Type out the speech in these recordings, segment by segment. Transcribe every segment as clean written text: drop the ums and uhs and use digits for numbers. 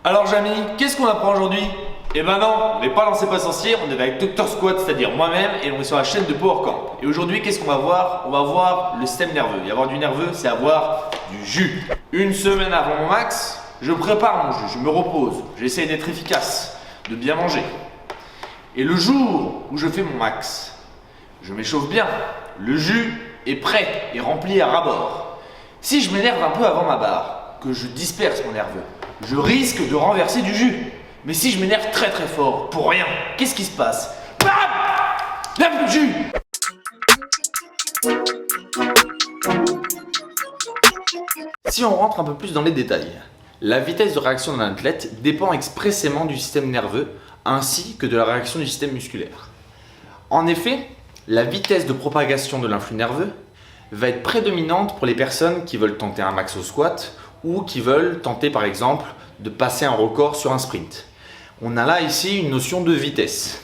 Alors Jamy, qu'est-ce qu'on apprend aujourd'hui? Eh ben non, on n'est pas dans C'est pas sorcier, on est avec Dr Squat, c'est-à-dire moi-même, et on est sur la chaîne de PowerCamp. Et aujourd'hui, qu'est-ce qu'on va voir? On va voir le système nerveux. Et avoir du nerveux, c'est avoir du jus. Une semaine avant mon max, je prépare mon jus, je me repose, j'essaie d'être efficace, de bien manger. Et le jour où je fais mon max, je m'échauffe bien, le jus est prêt et rempli à ras-bord. Si je m'énerve un peu avant ma barre, que je disperse mon nerveux, je risque de renverser du jus. Mais si je m'énerve très très fort, pour rien, qu'est-ce qui se passe? Bam! Lève le jus! Si on rentre un peu plus dans les détails, la vitesse de réaction d'un athlète dépend expressément du système nerveux ainsi que de la réaction du système musculaire. En effet, la vitesse de propagation de l'influx nerveux va être prédominante pour les personnes qui veulent tenter un max au squat ou qui veulent tenter par exemple de passer un record sur un sprint. On a là ici une notion de vitesse.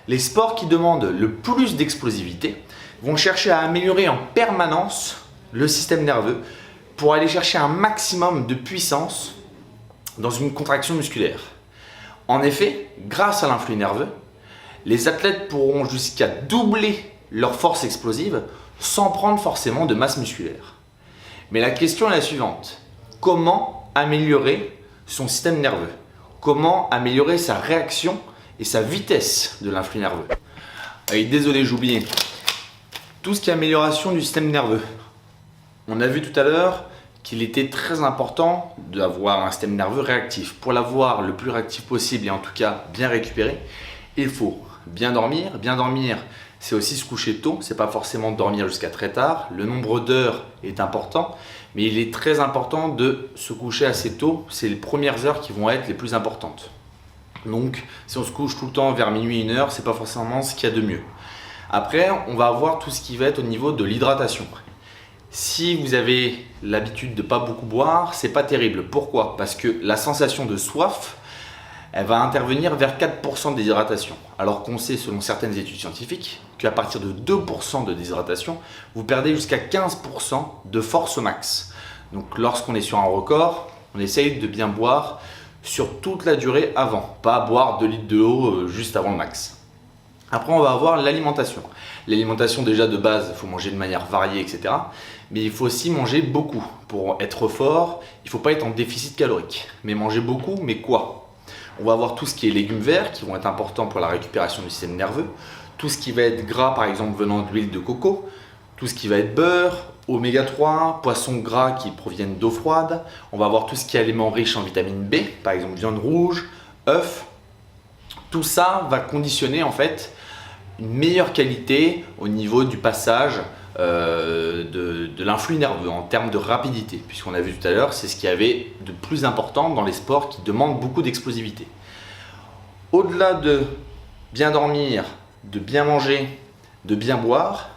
Les sports qui demandent le plus d'explosivité vont chercher à améliorer en permanence le système nerveux pour aller chercher un maximum de puissance dans une contraction musculaire. En effet, grâce à l'influx nerveux, les athlètes pourront jusqu'à doubler leur force explosive sans prendre forcément de masse musculaire. Mais la question est la suivante: comment améliorer son système nerveux? Comment améliorer sa réaction et sa vitesse de l'influx nerveux? Désolé, j'ai oublié. Tout ce qui est amélioration du système nerveux. On a vu tout à l'heure qu'il était très important d'avoir un système nerveux réactif. Pour l'avoir le plus réactif possible et en tout cas bien récupéré, il faut bien dormir. Bien dormir, c'est aussi se coucher tôt, c'est pas forcément dormir jusqu'à très tard. Le nombre d'heures est important, mais il est très important de se coucher assez tôt. C'est les premières heures qui vont être les plus importantes. Donc, si on se couche tout le temps vers minuit, 1h, c'est pas forcément ce qu'il y a de mieux. Après, on va avoir tout ce qui va être au niveau de l'hydratation. Si vous avez l'habitude de pas beaucoup boire, c'est pas terrible. Pourquoi? Parce que la sensation de soif, elle va intervenir vers 4% de déshydratation. Alors qu'on sait, selon certaines études scientifiques, qu'à partir de 2% de déshydratation, vous perdez jusqu'à 15% de force au max. Donc lorsqu'on est sur un record, on essaye de bien boire sur toute la durée avant, pas boire 2 litres de eau juste avant le max. Après, on va avoir l'alimentation. L'alimentation, déjà de base, il faut manger de manière variée, etc. Mais il faut aussi manger beaucoup. Pour être fort, il ne faut pas être en déficit calorique. Mais manger beaucoup, mais quoi? On va avoir tout ce qui est légumes verts qui vont être importants pour la récupération du système nerveux. Tout ce qui va être gras, par exemple, venant de l'huile de coco. Tout ce qui va être beurre, oméga 3, poissons gras qui proviennent d'eau froide. On va avoir tout ce qui est aliments riches en vitamine B, par exemple viande rouge, œufs. Tout ça va conditionner en fait une meilleure qualité au niveau du passage de l'influx nerveux en termes de rapidité, puisqu'on a vu tout à l'heure, c'est ce qu'il y avait de plus important dans les sports qui demandent beaucoup d'explosivité. Au-delà de bien dormir, de bien manger, de bien boire,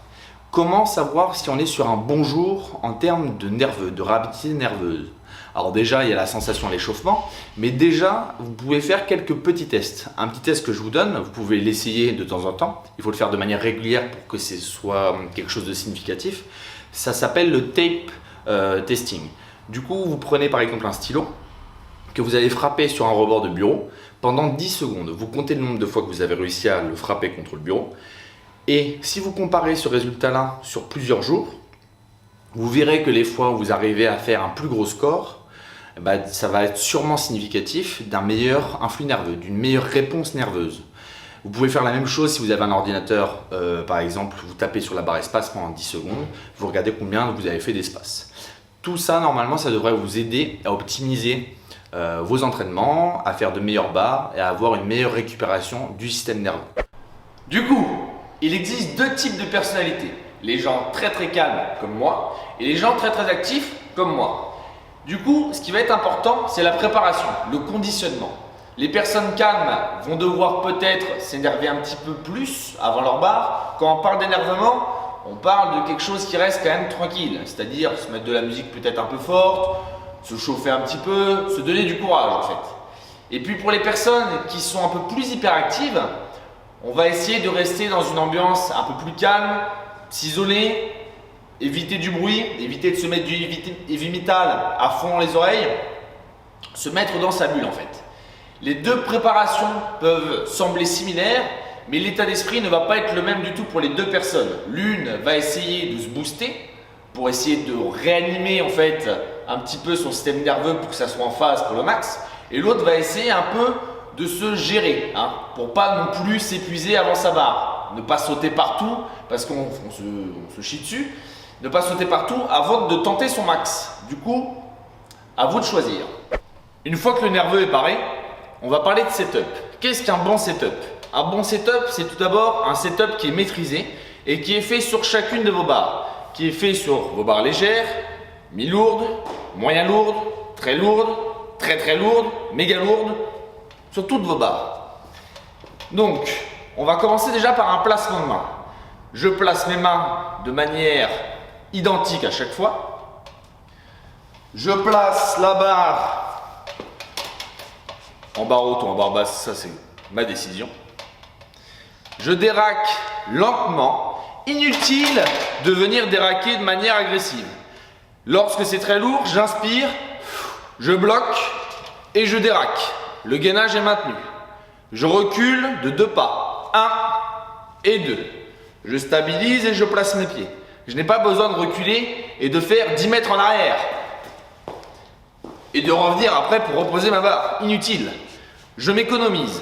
comment savoir si on est sur un bon jour en termes de nerveux, de rapidité nerveuse? Alors déjà, il y a la sensation à l'échauffement, mais déjà, vous pouvez faire quelques petits tests. Un petit test que je vous donne, vous pouvez l'essayer de temps en temps. Il faut le faire de manière régulière pour que ce soit quelque chose de significatif. Ça s'appelle le tape testing. Du coup, vous prenez par exemple un stylo que vous allez frapper sur un rebord de bureau pendant 10 secondes. Vous comptez le nombre de fois que vous avez réussi à le frapper contre le bureau. Et si vous comparez ce résultat-là sur plusieurs jours, vous verrez que les fois où vous arrivez à faire un plus gros score, ça va être sûrement significatif d'un meilleur influx nerveux, d'une meilleure réponse nerveuse. Vous pouvez faire la même chose si vous avez un ordinateur, par exemple, vous tapez sur la barre espace pendant 10 secondes, vous regardez combien vous avez fait d'espace. Tout ça, normalement, ça devrait vous aider à optimiser vos entraînements, à faire de meilleures barres et à avoir une meilleure récupération du système nerveux. Du coup, il existe deux types de personnalités. Les gens très très calmes comme moi et les gens très très actifs comme moi. Du coup, ce qui va être important, c'est la préparation, le conditionnement. Les personnes calmes vont devoir peut-être s'énerver un petit peu plus avant leur barre. Quand on parle d'énervement, on parle de quelque chose qui reste quand même tranquille, c'est-à-dire se mettre de la musique peut-être un peu forte, se chauffer un petit peu, se donner du courage en fait. Et puis pour les personnes qui sont un peu plus hyperactives, on va essayer de rester dans une ambiance un peu plus calme, s'isoler, éviter du bruit, éviter de se mettre du heavy metal à fond dans les oreilles, se mettre dans sa bulle en fait. Les deux préparations peuvent sembler similaires, mais l'état d'esprit ne va pas être le même du tout pour les deux personnes. L'une va essayer de se booster pour essayer de réanimer en fait un petit peu son système nerveux pour que ça soit en phase pour le max, et l'autre va essayer un peu de se gérer pour pas non plus s'épuiser avant sa barre, ne pas sauter partout parce qu'on se chie dessus, ne pas sauter partout avant de tenter son max. Du coup, à vous de choisir. Une fois que le nerveux est paré, on va parler de setup. Qu'est-ce qu'un bon setup? Un bon setup, c'est tout d'abord un setup qui est maîtrisé et qui est fait sur chacune de vos barres, qui est fait sur vos barres légères, mi-lourdes, moyen lourdes, très lourdes, très très lourdes, méga lourdes, sur toutes vos barres. Donc, on va commencer déjà par un placement de main. Je place mes mains de manière identique à chaque fois. Je place la barre en barre haute ou en barre basse, ça c'est ma décision. Je déraque lentement. Inutile de venir déraquer de manière agressive. Lorsque c'est très lourd, j'inspire, je bloque et je déraque. Le gainage est maintenu. Je recule de 2 pas. 1 et 2. Je stabilise et je place mes pieds. Je n'ai pas besoin de reculer et de faire 10 mètres en arrière. Et de revenir après pour reposer ma barre. Inutile. Je m'économise.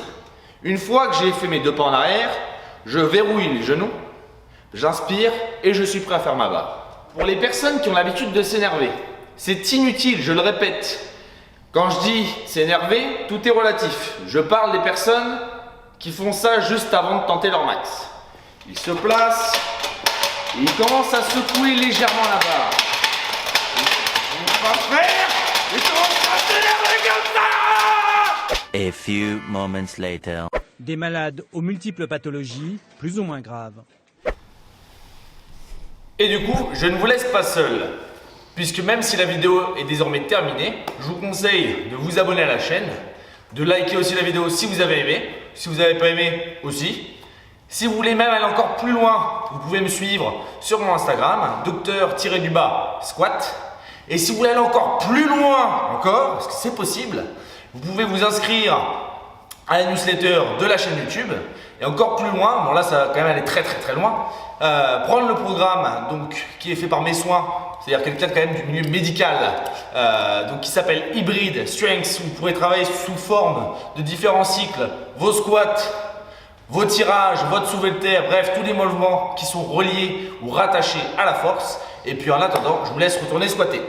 Une fois que j'ai fait mes 2 pas en arrière, je verrouille les genoux. J'inspire et je suis prêt à faire ma barre. Pour les personnes qui ont l'habitude de s'énerver, c'est inutile, je le répète. Quand je dis s'énerver, tout est relatif. Je parle des personnes qui font ça juste avant de tenter leur max. Ils se placent et ils commencent à secouer légèrement la barre. Ils vont pas faire, ils commencent à s'énerver comme ça. A few moments later. Des malades aux multiples pathologies, plus ou moins graves. Et du coup, je ne vous laisse pas seul, puisque même si la vidéo est désormais terminée, je vous conseille de vous abonner à la chaîne, de liker aussi la vidéo si vous avez aimé, si vous n'avez pas aimé aussi. Si vous voulez même aller encore plus loin, vous pouvez me suivre sur mon Instagram, docteur-squat. Et si vous voulez aller encore plus loin encore, parce que c'est possible, vous pouvez vous inscrire à la newsletter de la chaîne YouTube. Et encore plus loin, bon là ça va quand même aller très très très loin, prendre le programme donc, qui est fait par Mes Soins, c'est-à-dire quelqu'un quand même du milieu médical, donc qui s'appelle Hybrid Strength, où vous pourrez travailler sous forme de différents cycles, vos squats, vos tirages, votre soulevé de terre, bref, tous les mouvements qui sont reliés ou rattachés à la force. Et puis en attendant, je vous laisse retourner squatter.